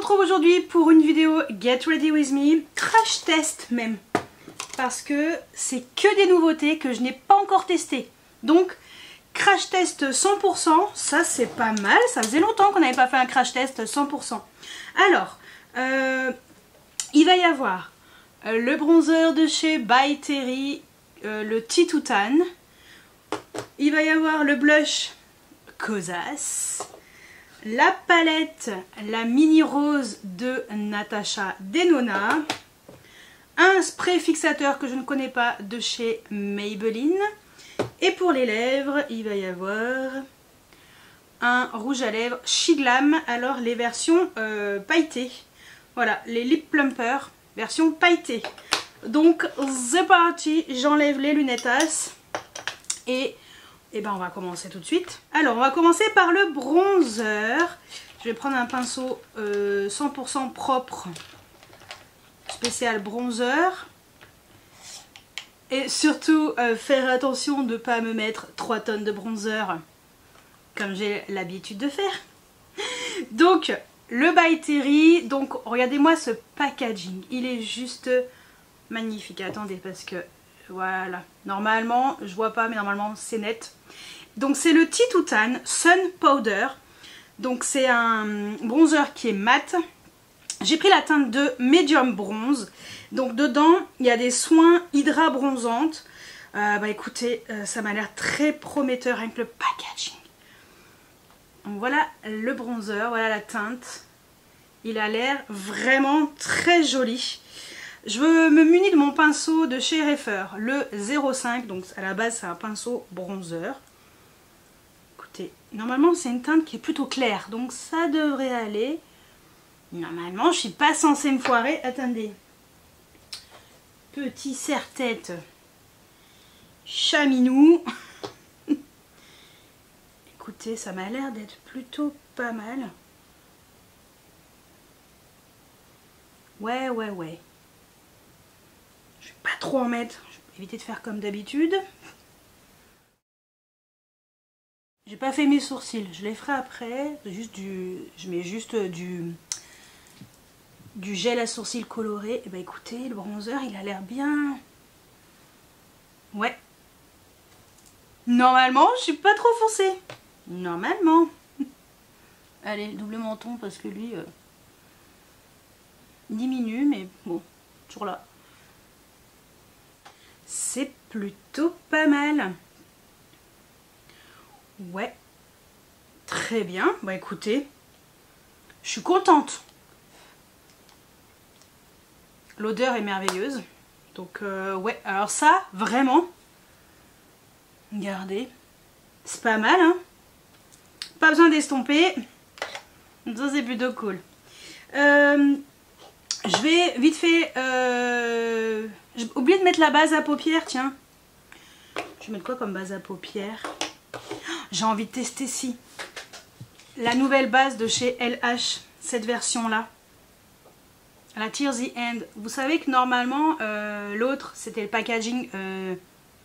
retrouve aujourd'hui pour une vidéo Get Ready With Me, crash test même, parce que c'est que des nouveautés que je n'ai pas encore testées. Donc crash test 100%, ça c'est pas mal, ça faisait longtemps qu'on n'avait pas fait un crash test 100%. Alors, il va y avoir le bronzer de chez By Terry, le Tea to Tan. Il va y avoir le blush Kosas, la palette, la mini rose de Natasha Denona, un spray fixateur que je ne connais pas de chez Maybelline, et pour les lèvres, il va y avoir un rouge à lèvres She Glam, alors les versions pailletées. Voilà, les lip plumpers, version pailletée. Donc c'est parti, j'enlève les lunettas et ben on va commencer tout de suite. Alors on va commencer par le bronzer. Je vais prendre un pinceau 100% propre, spécial bronzer. Et surtout faire attention de ne pas me mettre 3 tonnes de bronzer comme j'ai l'habitude de faire. Donc le By Terry, donc regardez-moi ce packaging, il est juste magnifique. Attendez parce que voilà, normalement je vois pas mais normalement c'est net. Donc c'est le Tea to Tan Sun Powder. Donc c'est un bronzer qui est mat. J'ai pris la teinte de Medium Bronze. Donc dedans il y a des soins hydra bronzantes. Bah écoutez, ça m'a l'air très prometteur avec le packaging. Donc voilà le bronzer, voilà la teinte. Il a l'air vraiment très joli. Je me munis de mon pinceau de chez Refer, le 05. Donc à la base c'est un pinceau bronzer. Écoutez, normalement c'est une teinte qui est plutôt claire, donc ça devrait aller. Normalement je suis pas censée me foirer. Attendez. Petit serre-tête chaminou. Écoutez, ça m'a l'air d'être plutôt pas mal. Ouais. Je vais pas trop en mettre. Je vais éviter de faire comme d'habitude. J'ai pas fait mes sourcils. Je les ferai après. Je mets juste du gel à sourcils coloré. Et bah écoutez, le bronzer, il a l'air bien. Ouais. Normalement, je suis pas trop foncée. Normalement. Allez, double menton parce que lui diminue, mais bon, toujours là. C'est plutôt pas mal. Ouais. Très bien. Bah écoutez, je suis contente. L'odeur est merveilleuse. Donc ouais, alors ça, vraiment, regardez, c'est pas mal, hein. Pas besoin d'estomper. Ça c'est plutôt cool. Je vais vite fait... j'ai oublié de mettre la base à paupières, tiens. Je vais mettre quoi comme base à paupières? J'ai envie de tester si. La nouvelle base de chez LH, cette version-là. La Tear the End. Vous savez que normalement, l'autre, c'était le packaging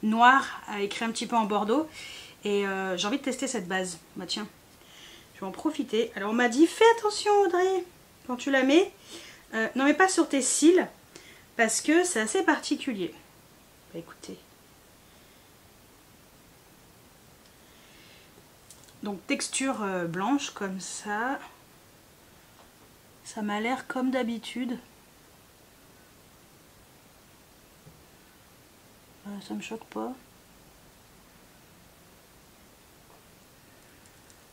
noir, écrit un petit peu en bordeaux. Et j'ai envie de tester cette base. Bah tiens, je vais en profiter. Alors on m'a dit, fais attention Audrey, quand tu la mets. Non mais pas sur tes cils, parce que c'est assez particulier. Bah écoutez. Donc texture blanche comme ça. Ça m'a l'air comme d'habitude. Ça me choque pas.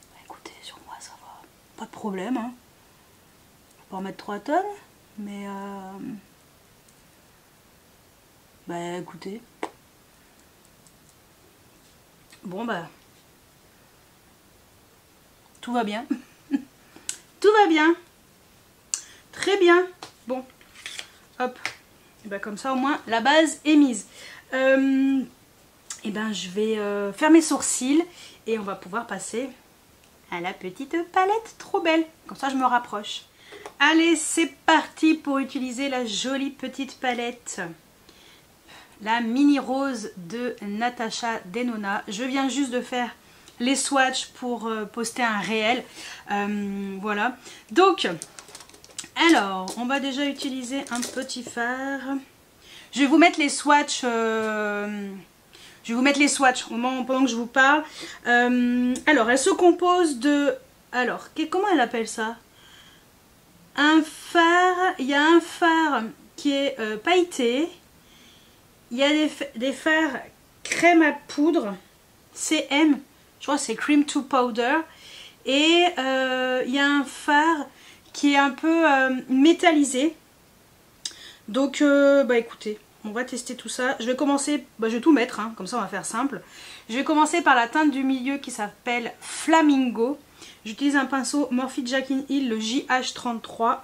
Bah, écoutez, sur moi ça va. Pas de problème. Hein. Je vais pas en mettre 3 tonnes. Mais bah écoutez. Bon bah. Tout va bien. Tout va bien. Très bien. Bon. Hop. Et ben comme ça au moins la base est mise. Et ben je vais faire mes sourcils. Et on va pouvoir passer à la petite palette. Trop belle. Comme ça je me rapproche. Allez, c'est parti pour utiliser la jolie petite palette. La mini rose de Natasha Denona. Je viens juste de faire les swatchs pour poster un réel. Voilà. Donc, Alors, on va déjà utiliser un petit fard. Je vais vous mettre les swatchs. Au moment pendant que je vous parle. Alors, elle se compose de... Alors, comment elle appelle ça? Un fard. Il y a un fard qui est pailleté. Il y a des fards crème à poudre. CM. Je crois que c'est Cream to Powder. Et il y a un fard qui est un peu métallisé. Donc, bah écoutez, on va tester tout ça. Je vais commencer, je vais tout mettre, hein, comme ça on va faire simple. Je vais commencer par la teinte du milieu qui s'appelle Flamingo. J'utilise un pinceau Morphe Jack in Hill, le JH33.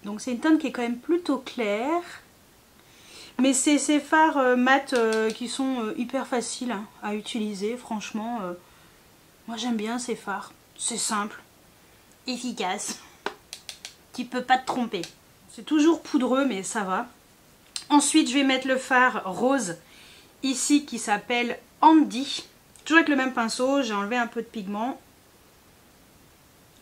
Donc c'est une teinte qui est quand même plutôt claire. Mais c'est ces fards mat qui sont hyper faciles hein, à utiliser. Franchement, moi j'aime bien ces fards. C'est simple, efficace. Tu peux pas te tromper. C'est toujours poudreux mais ça va. Ensuite je vais mettre le fard rose ici qui s'appelle Andy. Toujours avec le même pinceau, j'ai enlevé un peu de pigment.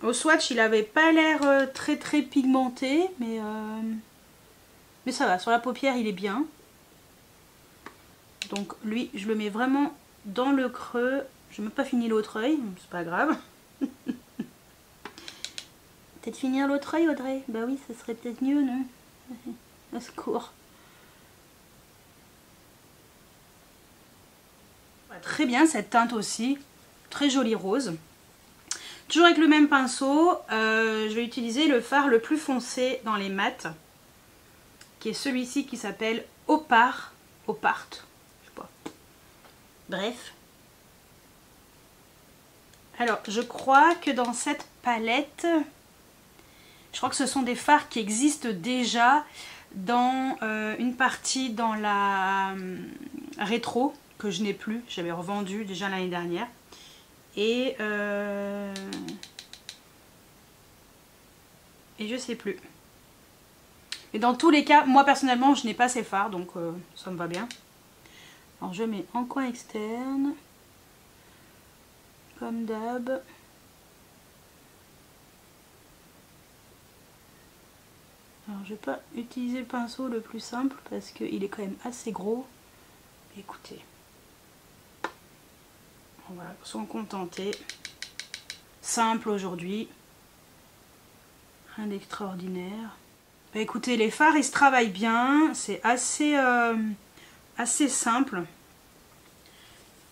Au swatch il avait pas l'air très pigmenté mais ça va, sur la paupière il est bien. Donc lui je le mets vraiment dans le creux. Je n'ai même pas fini l'autre œil, c'est pas grave. Peut-être finir l'autre œil Audrey? Bah oui, ça serait peut-être mieux, non? Au secours. Très bien cette teinte aussi, très jolie rose. Toujours avec le même pinceau, je vais utiliser le fard le plus foncé dans les mats, qui est celui-ci qui s'appelle Opart, je sais pas. Bref. Alors, je crois que dans cette palette, je crois que ce sont des fards qui existent déjà dans une partie dans la rétro, que je n'ai plus, j'avais revendu déjà l'année dernière. Et je sais plus. Mais dans tous les cas, moi personnellement, je n'ai pas ces fards, donc ça me va bien. Alors je mets en coin externe, comme d'hab. Alors je vais pas utiliser le pinceau le plus simple parce qu'il est quand même assez gros. Écoutez, on va s'en contenter. Simple aujourd'hui. Rien d'extraordinaire. Bah écoutez, les fards ils se travaillent bien. C'est assez simple.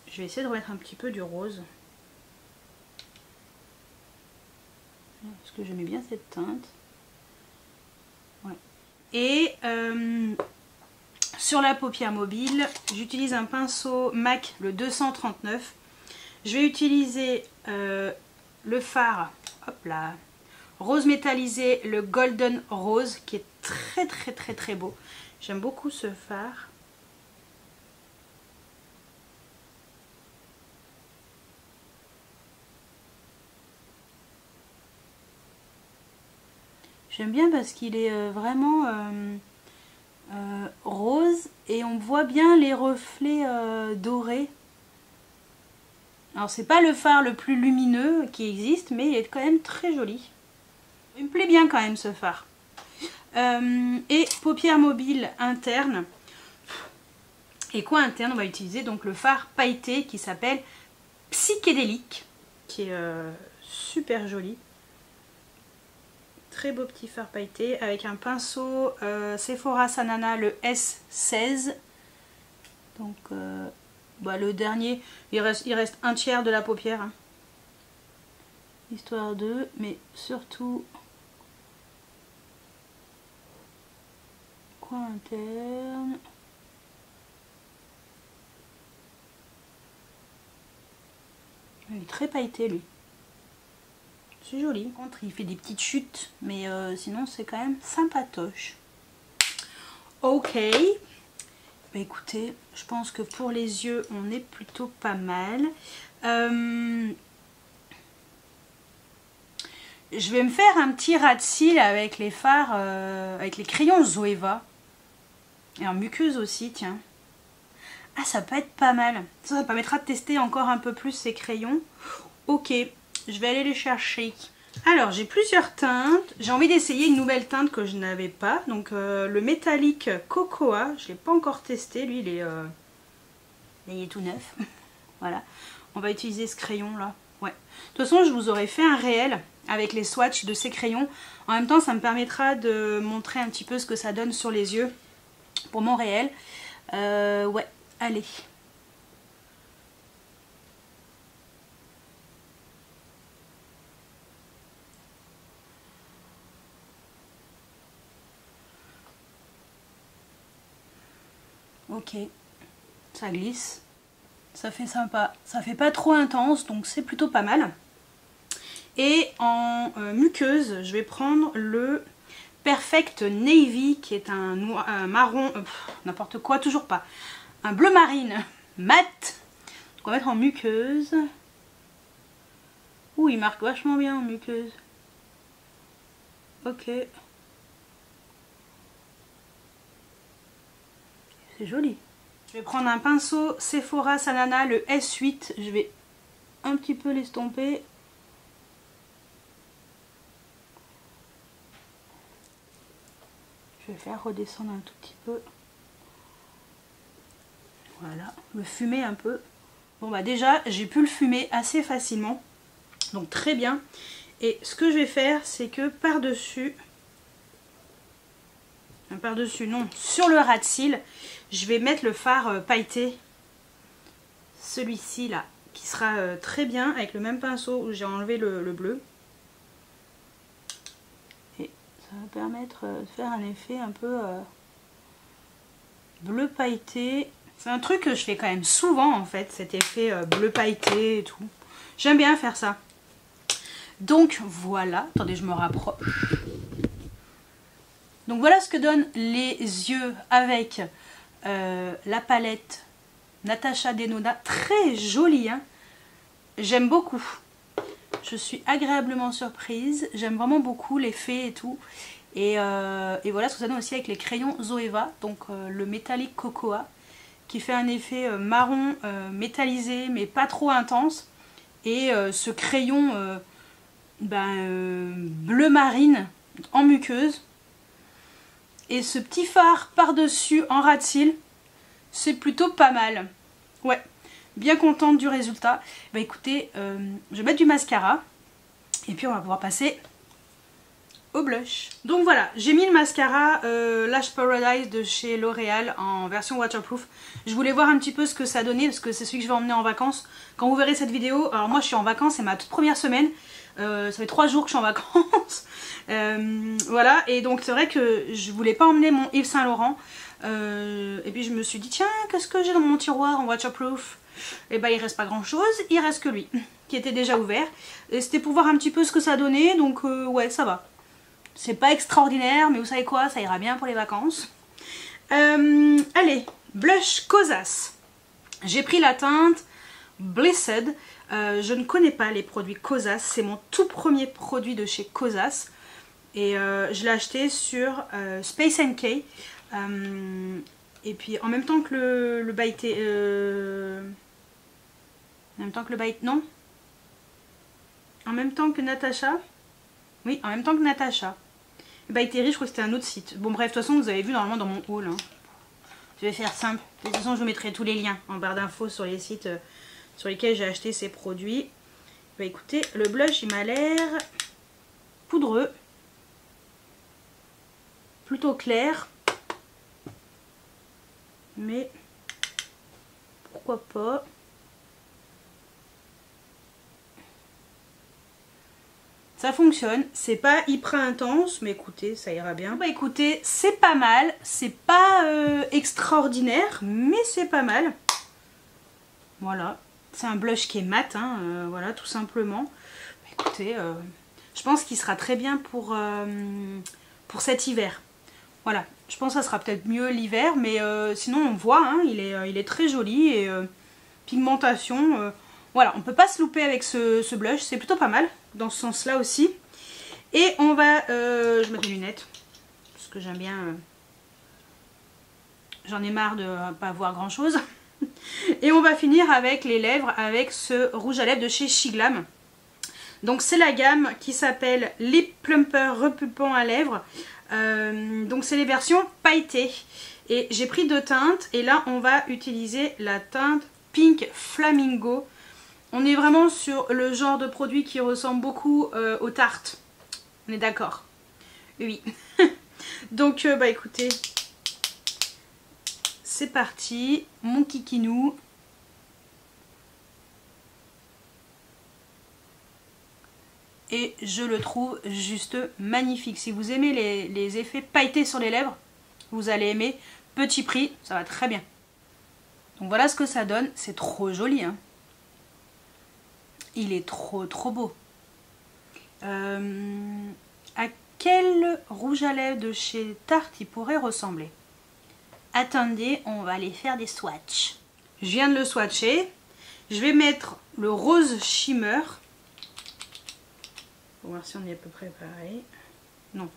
Je vais essayer de remettre un petit peu du rose. Parce que j'aimais bien cette teinte. Ouais. Et sur la paupière mobile, j'utilise un pinceau MAC, le 239. Je vais utiliser le fard, hop là, rose métallisé, le Golden Rose, qui est très beau. J'aime beaucoup ce fard. J'aime bien parce qu'il est vraiment rose et on voit bien les reflets dorés. Alors c'est pas le fard le plus lumineux qui existe, mais il est quand même très joli. Il me plaît bien quand même ce fard. Et paupière mobile interne. Et quoi interne? On va utiliser donc le fard pailleté qui s'appelle Psychédélique, qui est super joli. Très beau petit fard pailleté avec un pinceau Sephora Sanana, le S16. Donc bah, le dernier, il reste un tiers de la paupière. Hein. Histoire de, mais surtout coin interne. Il est très pailleté lui. C'est joli. Par contre, il fait des petites chutes, mais sinon c'est quand même sympatoche. Ok. Bah écoutez, je pense que pour les yeux, on est plutôt pas mal. Je vais me faire un petit ras de cils avec les fards, avec les crayons Zoeva. Et en muqueuse aussi, tiens. Ah, ça peut être pas mal. Ça permettra de tester encore un peu plus ces crayons. ok, je vais aller les chercher. Alors j'ai plusieurs teintes, j'ai envie d'essayer une nouvelle teinte que je n'avais pas, donc le métallique Cocoa, je ne l'ai pas encore testé, lui il est tout neuf. Voilà, on va utiliser ce crayon là. Ouais. De toute façon je vous aurais fait un réel avec les swatchs de ces crayons, en même temps ça me permettra de montrer un petit peu ce que ça donne sur les yeux pour mon réel. Ouais, allez. Ok, ça glisse, ça fait sympa, ça fait pas trop intense donc c'est plutôt pas mal. Et en muqueuse, je vais prendre le Perfect Navy qui est un marron, n'importe quoi, toujours pas, un bleu marine mat. Donc on va mettre en muqueuse. Ouh, il marque vachement bien en muqueuse. Ok. C'est joli. Je vais prendre un pinceau Sephora Sanana, le S8. Je vais un petit peu l'estomper. Je vais faire redescendre un tout petit peu. Voilà, le fumer un peu. Bon bah déjà, j'ai pu le fumer assez facilement. Donc très bien. Et ce que je vais faire, c'est que par-dessus... Par-dessus, non, sur le ras de cils, je vais mettre le fard pailleté, celui-ci là, qui sera très bien avec le même pinceau où j'ai enlevé le bleu. Et ça va permettre de faire un effet un peu bleu pailleté. C'est un truc que je fais quand même souvent en fait, cet effet bleu pailleté et tout. J'aime bien faire ça. Donc voilà, attendez, je me rapproche. Donc voilà ce que donnent les yeux avec la palette Natasha Denona. Très jolie, hein. J'aime beaucoup. Je suis agréablement surprise. J'aime vraiment beaucoup l'effet et tout. Et voilà ce que ça donne aussi avec les crayons Zoeva. Donc le métallique Cocoa qui fait un effet marron métallisé mais pas trop intense. Et ce crayon bleu marine en muqueuse. Et ce petit fard par-dessus en ras de cils, c'est plutôt pas mal. Ouais, bien contente du résultat. Bah écoutez, je vais mettre du mascara. Et puis on va pouvoir passer au blush. Donc voilà, j'ai mis le mascara Lash Paradise de chez L'Oréal en version waterproof. Je voulais voir un petit peu ce que ça donnait parce que c'est celui que je vais emmener en vacances. Quand vous verrez cette vidéo, alors moi je suis en vacances, c'est ma toute première semaine. Ça fait 3 jours que je suis en vacances. Voilà, et donc c'est vrai que je voulais pas emmener mon Yves Saint Laurent. Et puis je me suis dit, tiens, qu'est-ce que j'ai dans mon tiroir en waterproof? Et bah il reste pas grand chose, il reste que lui, qui était déjà ouvert. Et c'était pour voir un petit peu ce que ça donnait, donc ouais, ça va. C'est pas extraordinaire, mais vous savez quoi, ça ira bien pour les vacances. Allez, blush Kosas. J'ai pris la teinte Blessed. Je ne connais pas les produits Kosas, c'est mon tout premier produit de chez Kosas. Et je l'ai acheté sur Space NK. Et puis en même temps que le baïté... en même temps que le baïté... Non. En même temps que Natasha. Oui, en même temps que Natasha. Le baïté, je crois que c'était un autre site. Bon bref, de toute façon vous avez vu normalement dans mon haul. Hein. Je vais faire simple. De toute façon je vous mettrai tous les liens en barre d'infos sur les sites sur lesquels j'ai acheté ces produits. Bah écoutez, le blush il m'a l'air poudreux. Plutôt clair. Mais pourquoi pas. Ça fonctionne, c'est pas hyper intense, mais écoutez, ça ira bien. Bah écoutez, c'est pas mal, c'est pas extraordinaire, mais c'est pas mal. Voilà, c'est un blush qui est mat, hein, voilà, tout simplement. Bah, écoutez, je pense qu'il sera très bien pour cet hiver. Voilà, je pense que ça sera peut-être mieux l'hiver, mais sinon on voit, hein, il est très joli et pigmentation... voilà, on peut pas se louper avec ce blush, c'est plutôt pas mal dans ce sens-là aussi. Et on va, je mets des lunettes parce que j'aime bien. J'en ai marre de pas voir grand-chose. Et on va finir avec les lèvres avec ce rouge à lèvres de chez Shiglam. Donc c'est la gamme qui s'appelle Lip Plumper repulpant à lèvres. Donc c'est les versions pailletées. Et j'ai pris 2 teintes et là on va utiliser la teinte Pink Flamingo. On est vraiment sur le genre de produit qui ressemble beaucoup aux tartes. On est d'accord? Oui. Donc bah écoutez, c'est parti, mon kikinou. Et je le trouve juste magnifique. Si vous aimez les effets pailletés sur les lèvres, vous allez aimer. Petit prix, ça va très bien. Donc voilà ce que ça donne. C'est trop joli, hein. Il est trop beau. À quel rouge à lèvres de chez Tarte il pourrait ressembler? Attendez, on va aller faire des swatchs. Je viens de le swatcher. Je vais mettre le rose shimmer. Pour voir si on est à peu près pareil. Non.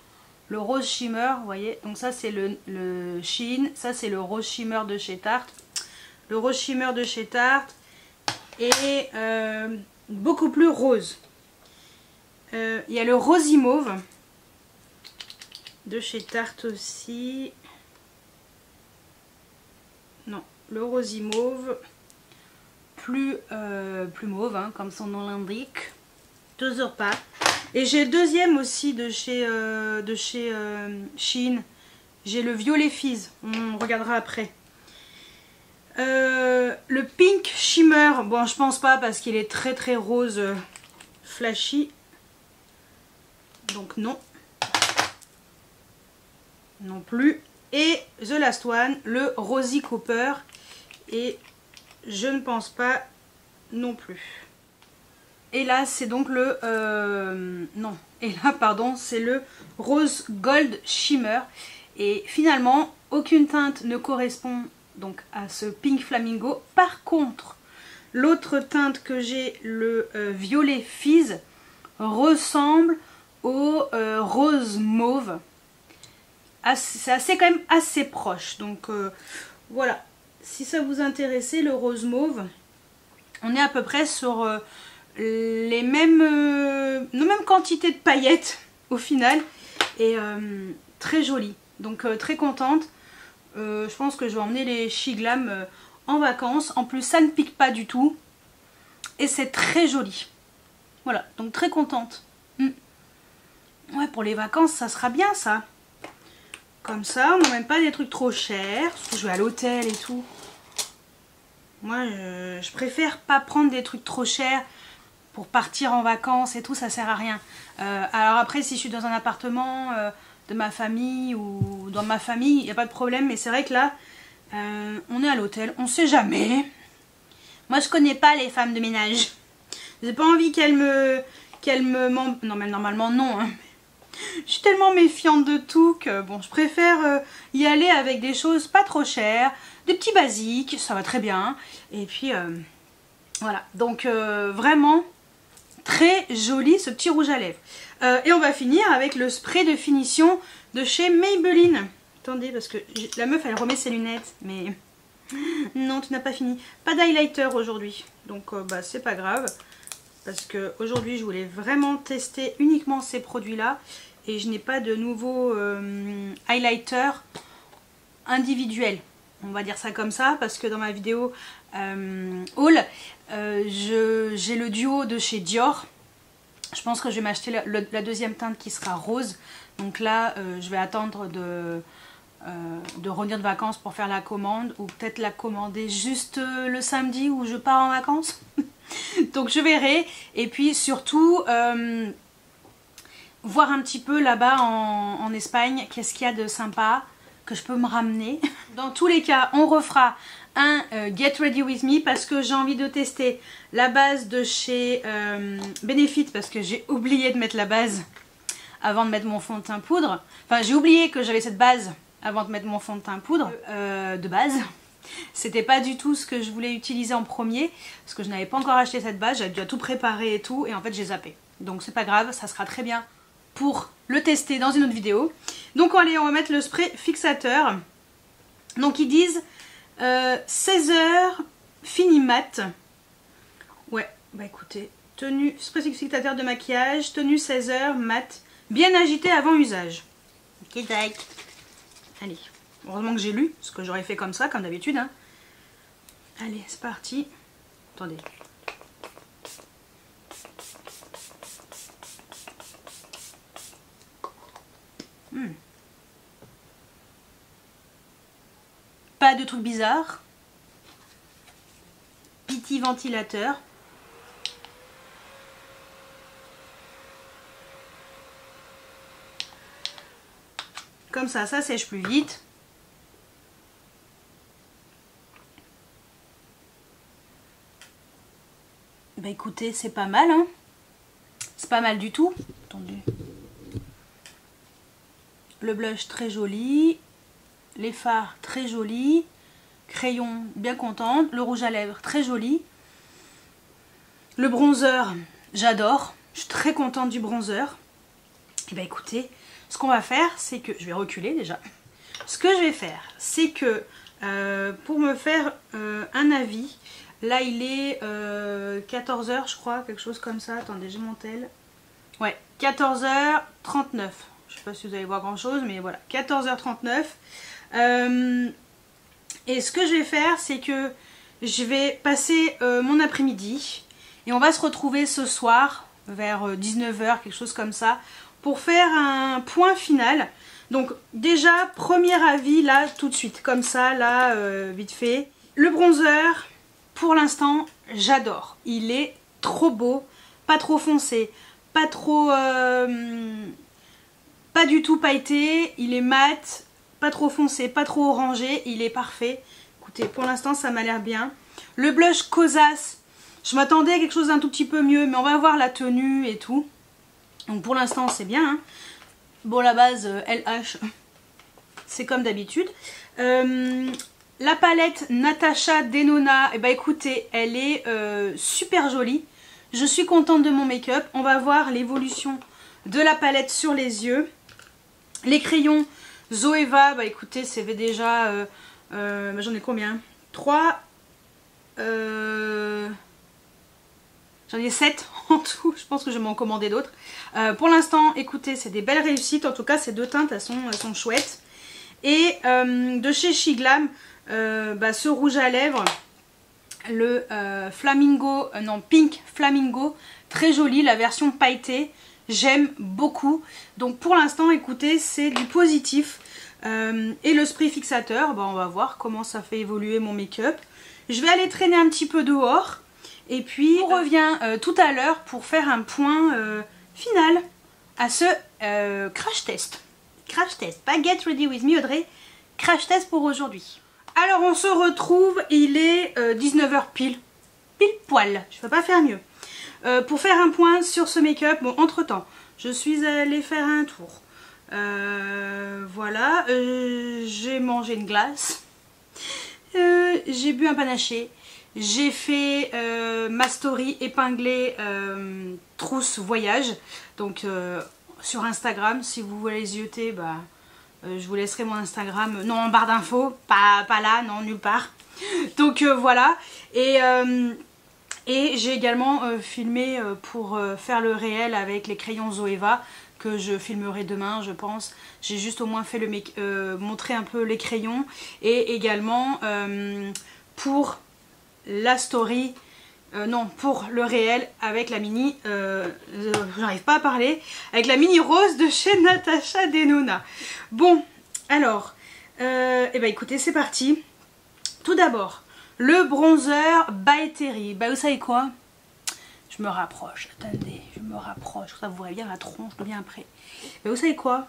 Le rose shimmer, vous voyez. Donc ça c'est le Shein. Ça c'est le rose shimmer de chez Tarte. Le rose shimmer de chez Tarte est beaucoup plus rose. Il y a le rosy mauve de chez Tarte aussi. Non, le rosy mauve plus mauve, hein, comme son nom l'indique. 2 heures pas. Et j'ai le deuxième aussi de chez Shein. J'ai le violet fizz. On regardera après. Le pink shimmer. Bon, je pense pas parce qu'il est très rose flashy. Donc non. Non plus. Et the last one, le rosy copper. Et je ne pense pas non plus. Et là c'est donc le c'est le rose gold shimmer. Et finalement aucune teinte ne correspond donc à ce pink flamingo. Par contre l'autre teinte que j'ai, le violet fizz, ressemble au rose mauve. C'est assez quand même assez proche. Donc voilà, si ça vous intéressait, le rose mauve, on est à peu près sur nos mêmes quantités de paillettes au final. Et très joli. Donc très contente. Je pense que je vais emmener les Shiglam en vacances. En plus ça ne pique pas du tout. Et c'est très joli. Voilà, donc très contente. Ouais, pour les vacances ça sera bien ça. Comme ça, on n'a même pas des trucs trop chers. Parce que je vais à l'hôtel et tout. Moi, je préfère pas prendre des trucs trop chers pour partir en vacances et tout, ça sert à rien. Alors après, si je suis dans un appartement de ma famille ou dans ma famille, il n'y a pas de problème. Mais c'est vrai que là, on est à l'hôtel, on sait jamais. Moi, je connais pas les femmes de ménage. J'ai pas envie qu'elles me non, mais normalement, non. Hein. Je suis tellement méfiante de tout que bon, je préfère y aller avec des choses pas trop chères, des petits basiques, ça va très bien. Et puis voilà, donc vraiment très joli ce petit rouge à lèvres. Et on va finir avec le spray de finition de chez Maybelline. Attendez, parce que la meuf elle remet ses lunettes, mais non, tu n'as pas fini. Pas d'highlighter aujourd'hui, donc bah c'est pas grave. Parce que aujourd'hui je voulais vraiment tester uniquement ces produits là. Et je n'ai pas de nouveau highlighter individuel. On va dire ça comme ça. Parce que dans ma vidéo haul, j'ai le duo de chez Dior. Je pense que je vais m'acheter la deuxième teinte qui sera rose. Donc là, je vais attendre de revenir de vacances pour faire la commande. Ou peut-être la commander juste le samedi où je pars en vacances. Donc je verrai. Et puis surtout... voir un petit peu là-bas en Espagne, qu'est-ce qu'il y a de sympa que je peux me ramener. Dans tous les cas, on refera un Get Ready With Me parce que j'ai envie de tester la base de chez Benefit parce que j'ai oublié de mettre la base avant de mettre mon fond de teint poudre. Enfin, j'ai oublié que j'avais cette base avant de mettre mon fond de teint poudre de base. C'était pas du tout ce que je voulais utiliser en premier parce que je n'avais pas encore acheté cette base, j'avais déjà tout préparé et tout et en fait j'ai zappé. Donc c'est pas grave, ça sera très bien pour le tester dans une autre vidéo. Donc allez, on va mettre le spray fixateur. Donc ils disent 16 heures fini mat. Ouais, bah écoutez, tenue précipitateur de maquillage, tenue 16 heures, mat, bien agité avant usage. Ok, tac. Allez, heureusement que j'ai lu, ce que j'aurais fait comme ça, comme d'habitude. Hein. Allez, c'est parti. Attendez. Pas de trucs bizarres. Petit ventilateur. Comme ça sèche plus vite. Bah écoutez, c'est pas mal, hein. C'est pas mal du tout. Attendez. Le blush très joli. Les fards très jolis. Crayon bien contente. Le rouge à lèvres très joli. Le bronzer, j'adore. Je suis très contente du bronzer. Et bah écoutez, ce qu'on va faire, c'est que... Je vais reculer déjà. Ce que je vais faire, c'est que pour me faire un avis, là il est 14 h je crois, quelque chose comme ça. Attendez, j'ai mon tel. Ouais, 14h39. Je sais pas si vous allez voir grand chose, mais voilà, 14h39. Et ce que je vais faire, c'est que je vais passer mon après-midi et on va se retrouver ce soir vers 19 h, quelque chose comme ça, pour faire un point final. Donc déjà, premier avis là tout de suite, comme ça, là, vite fait. Le bronzer, pour l'instant, j'adore. Il est trop beau, pas trop foncé, pas trop... pas du tout pailleté, il est mat, pas trop foncé, pas trop orangé, il est parfait. Écoutez, pour l'instant, ça m'a l'air bien. Le blush Kosas, je m'attendais à quelque chose d'un tout petit peu mieux, mais on va voir la tenue et tout. Donc pour l'instant, c'est bien. Hein. Bon, la base LH, c'est comme d'habitude. La palette Natasha Denona, eh ben, écoutez, elle est super jolie. Je suis contente de mon make-up. On va voir l'évolution de la palette sur les yeux. Les crayons Zoeva, bah écoutez, c'est déjà... j'en ai combien? 3. J'en ai 7 en tout. Je pense que je vais m'en commander d'autres. Pour l'instant, écoutez, c'est des belles réussites. En tout cas, ces deux teintes, elles sont chouettes. Et de chez Shiglam, ce rouge à lèvres, le Flamingo, non, Pink Flamingo, très joli, la version pailletée. J'aime beaucoup. Donc pour l'instant, écoutez, c'est du positif. Et le spray fixateur, on va voir comment ça fait évoluer mon make-up. Je vais aller traîner un petit peu dehors. Et puis on revient tout à l'heure pour faire un point final à ce crash test. Crash test, pas Get Ready With Me Audrey. Crash test pour aujourd'hui. Alors on se retrouve, il est 19 h pile. Pile poil, je ne peux pas faire mieux. Pour faire un point sur ce make-up, bon, entre temps, je suis allée faire un tour. Voilà, j'ai mangé une glace, j'ai bu un panaché, j'ai fait ma story épinglée trousse voyage. Donc sur Instagram, si vous voulez les jeter, je vous laisserai mon Instagram, non en barre d'infos, pas là, non nulle part. Donc voilà, et j'ai également filmé pour faire le réel avec les crayons Zoeva que je filmerai demain je pense. J'ai juste au moins fait montrer un peu les crayons et également pour la story, non pour le réel avec la mini, j'arrive pas à parler, avec la mini rose de chez Natasha Denona. Bon alors, écoutez c'est parti. Tout d'abord, le bronzer by Terry. Vous savez quoi? Je me rapproche. Attendez, je me rapproche. Ça vous verrez bien la tronche bien après. Vous savez quoi?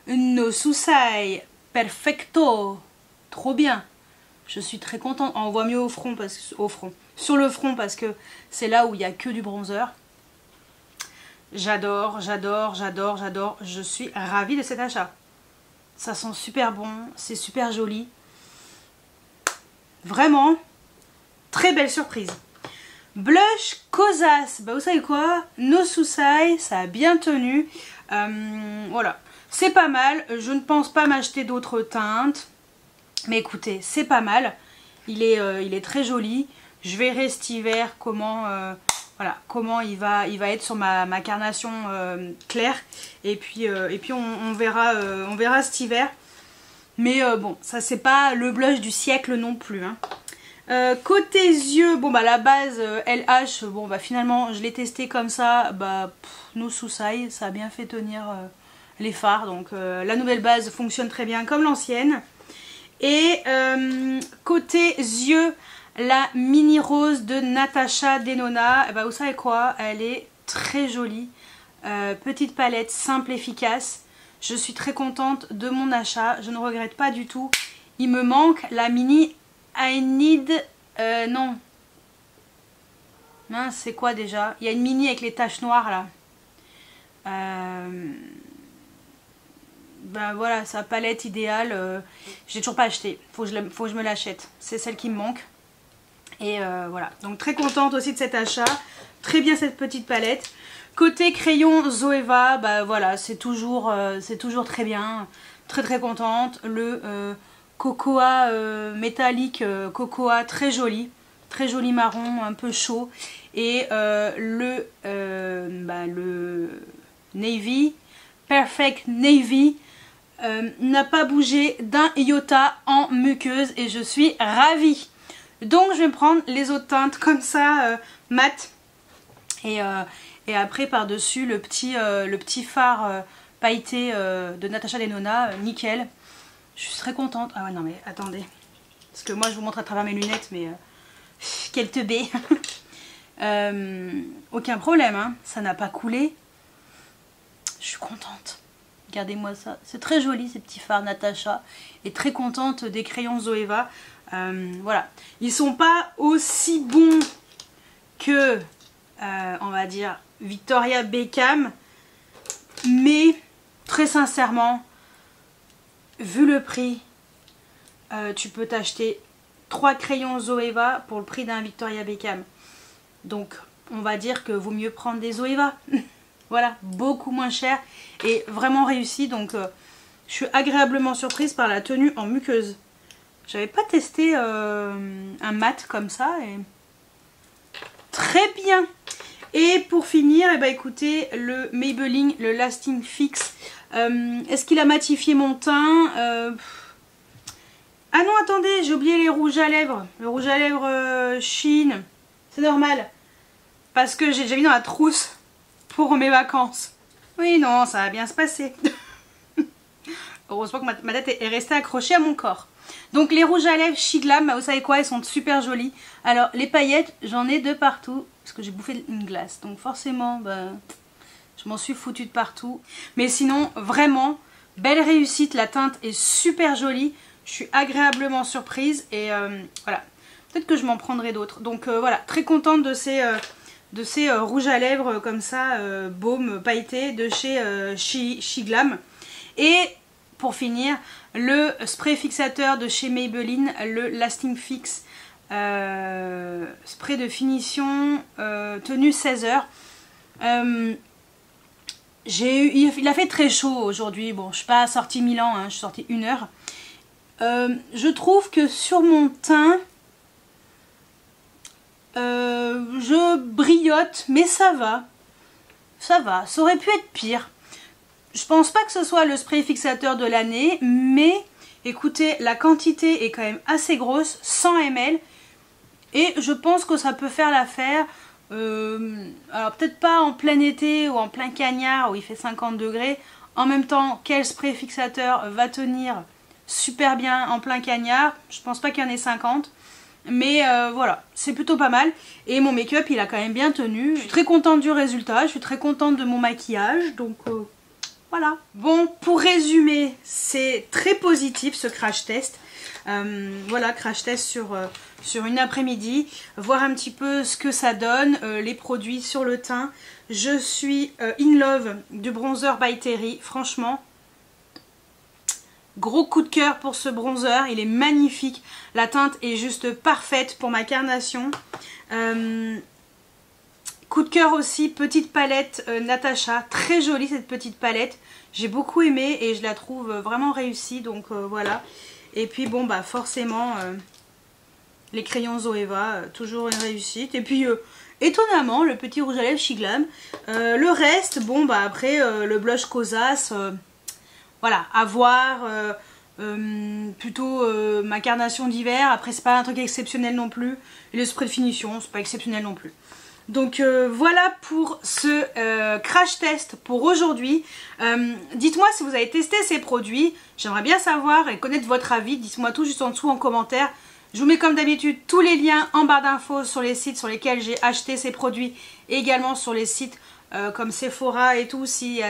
No Susai Perfecto. Trop bien. Je suis très contente. On voit mieux au front, sur le front parce que c'est là où il n'y a que du bronzer. J'adore, j'adore, j'adore, j'adore. Je suis ravie de cet achat. Ça sent super bon. C'est super joli. Vraiment, très belle surprise. Blush Kosas, vous savez quoi? No Susai, ça a bien tenu. Voilà, c'est pas mal. Je ne pense pas m'acheter d'autres teintes. Mais écoutez, c'est pas mal. Il est très joli. Je verrai cet hiver comment voilà, comment il va être sur ma carnation claire. Et puis on verra cet hiver. Mais bon, ça c'est pas le blush du siècle non plus. Hein. Côté yeux, bon bah la base LH, bon bah finalement je l'ai testé comme ça, bah no Susai, ça a bien fait tenir les fards. Donc la nouvelle base fonctionne très bien comme l'ancienne. Et côté yeux, la mini rose de Natasha Denona, bah vous savez quoi, elle est très jolie. Petite palette simple, efficace. Je suis très contente de mon achat, je ne regrette pas du tout. Il me manque la mini I Need... non. Mince, c'est quoi déjà? Il y a une mini avec les taches noires là. Ben voilà, sa palette idéale. J'ai toujours pas acheté. Faut que je me l'achète. C'est celle qui me manque. Et voilà. Donc très contente aussi de cet achat. Très bien cette petite palette. Côté crayon Zoeva, bah voilà, c'est toujours très bien. Très très contente. Le cocoa métallique, cocoa très joli marron, un peu chaud. Et le Navy, Perfect Navy, n'a pas bougé d'un iota en muqueuse et je suis ravie. Donc je vais me prendre les autres teintes comme ça, mat. Et après par dessus le petit fard pailleté de Natasha Denona, nickel. Je suis très contente. Ah ouais non mais attendez. Parce que moi je vous montre à travers mes lunettes mais quelle teubée. Aucun problème hein. Ça n'a pas coulé. Je suis contente. Regardez-moi ça. C'est très joli ces petits fards Natasha. Et très contente des crayons Zoeva. Voilà. Ils sont pas aussi bons que on va dire Victoria Beckham. Mais très sincèrement, vu le prix, tu peux t'acheter 3 crayons Zoeva pour le prix d'un Victoria Beckham. Donc on va dire que vaut mieux prendre des Zoeva. Voilà, beaucoup moins cher et vraiment réussi. Donc je suis agréablement surprise par la tenue en muqueuse. J'avais pas testé un mat comme ça et très bien. Et pour finir, eh ben, écoutez, le Maybelline, le Lasting Fix. Est-ce qu'il a matifié mon teint Ah non, attendez, j'ai oublié les rouges à lèvres. Le rouge à lèvres Shein. C'est normal. Parce que j'ai déjà mis dans la trousse pour mes vacances. Oui, non, ça va bien se passer. Heureusement que ma tête est restée accrochée à mon corps. Donc les rouges à lèvres Shiglam, vous savez quoi, elles sont super jolies. Alors les paillettes, j'en ai de partout. Parce que j'ai bouffé une glace. Donc forcément, bah, je m'en suis foutue de partout. Mais sinon, vraiment, belle réussite. La teinte est super jolie. Je suis agréablement surprise. Et voilà. Peut-être que je m'en prendrai d'autres. Donc voilà, très contente de ces rouges à lèvres comme ça, baume pailleté de chez Shiglam. Et pour finir, le spray fixateur de chez Maybelline, le Lasting Fix. Spray de finition tenue 16 heures. Il a fait très chaud aujourd'hui. Bon, je suis pas sortie 1000 ans, hein, je suis sortie 1 heure. Je trouve que sur mon teint, je briote, mais ça va. Ça va. Ça aurait pu être pire. Je pense pas que ce soit le spray fixateur de l'année, mais écoutez, la quantité est quand même assez grosse, 100 ml. Et je pense que ça peut faire l'affaire. Alors peut-être pas en plein été ou en plein cagnard où il fait 50 degrés. En même temps, quel spray fixateur va tenir super bien en plein cagnard? Je pense pas qu'il y en ait 50. Mais voilà, c'est plutôt pas mal. Et mon make-up, il a quand même bien tenu. Je suis très contente du résultat. Je suis très contente de mon maquillage. Donc voilà. Bon, pour résumer, c'est très positif ce crash test. Voilà, crash test sur une après-midi, voir un petit peu ce que ça donne, les produits sur le teint. Je suis in love du bronzer by Terry, franchement. Gros coup de cœur pour ce bronzer, il est magnifique. La teinte est juste parfaite pour ma carnation. Coup de cœur aussi, petite palette Natasha, très jolie cette petite palette. J'ai beaucoup aimé et je la trouve vraiment réussie, donc voilà. Et puis bon bah forcément les crayons Zoeva, toujours une réussite. Et puis étonnamment le petit rouge à lèvres Shiglam. Le reste, bon bah après le blush Kosas, voilà, à voir. Plutôt ma carnation d'hiver. Après c'est pas un truc exceptionnel non plus. Et le spray de finition c'est pas exceptionnel non plus. Donc voilà pour ce crash test pour aujourd'hui. Dites-moi si vous avez testé ces produits. J'aimerais bien savoir et connaître votre avis. Dites-moi tout juste en dessous en commentaire. Je vous mets comme d'habitude tous les liens en barre d'infos sur les sites sur lesquels j'ai acheté ces produits. Et également sur les sites comme Sephora et tout. Si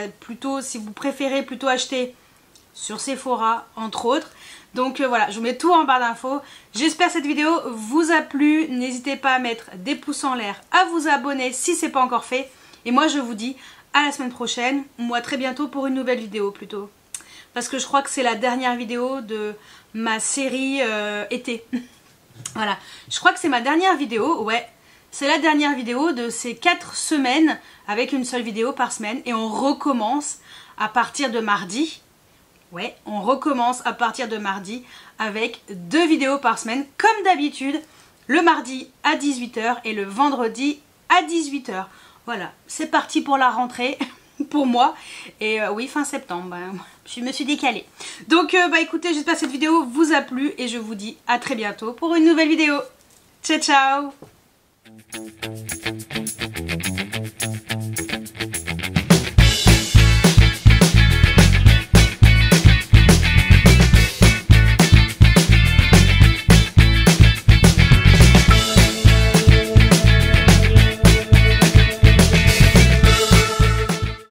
vous préférez plutôt acheter sur Sephora entre autres. Donc voilà, je vous mets tout en barre d'infos. J'espère que cette vidéo vous a plu. N'hésitez pas à mettre des pouces en l'air, à vous abonner si ce n'est pas encore fait. Et moi je vous dis à la semaine prochaine, ou à très bientôt pour une nouvelle vidéo plutôt. Parce que je crois que c'est la dernière vidéo de ma série été. Voilà, je crois que c'est ma dernière vidéo, ouais. C'est la dernière vidéo de ces 4 semaines avec une seule vidéo par semaine. Et on recommence à partir de mardi. Ouais, on recommence à partir de mardi avec 2 vidéos par semaine comme d'habitude, le mardi à 18 h et le vendredi à 18 h. Voilà, c'est parti pour la rentrée pour moi. Et oui, fin septembre, je me suis décalée. Donc bah écoutez, j'espère que cette vidéo vous a plu et je vous dis à très bientôt pour une nouvelle vidéo. Ciao ciao.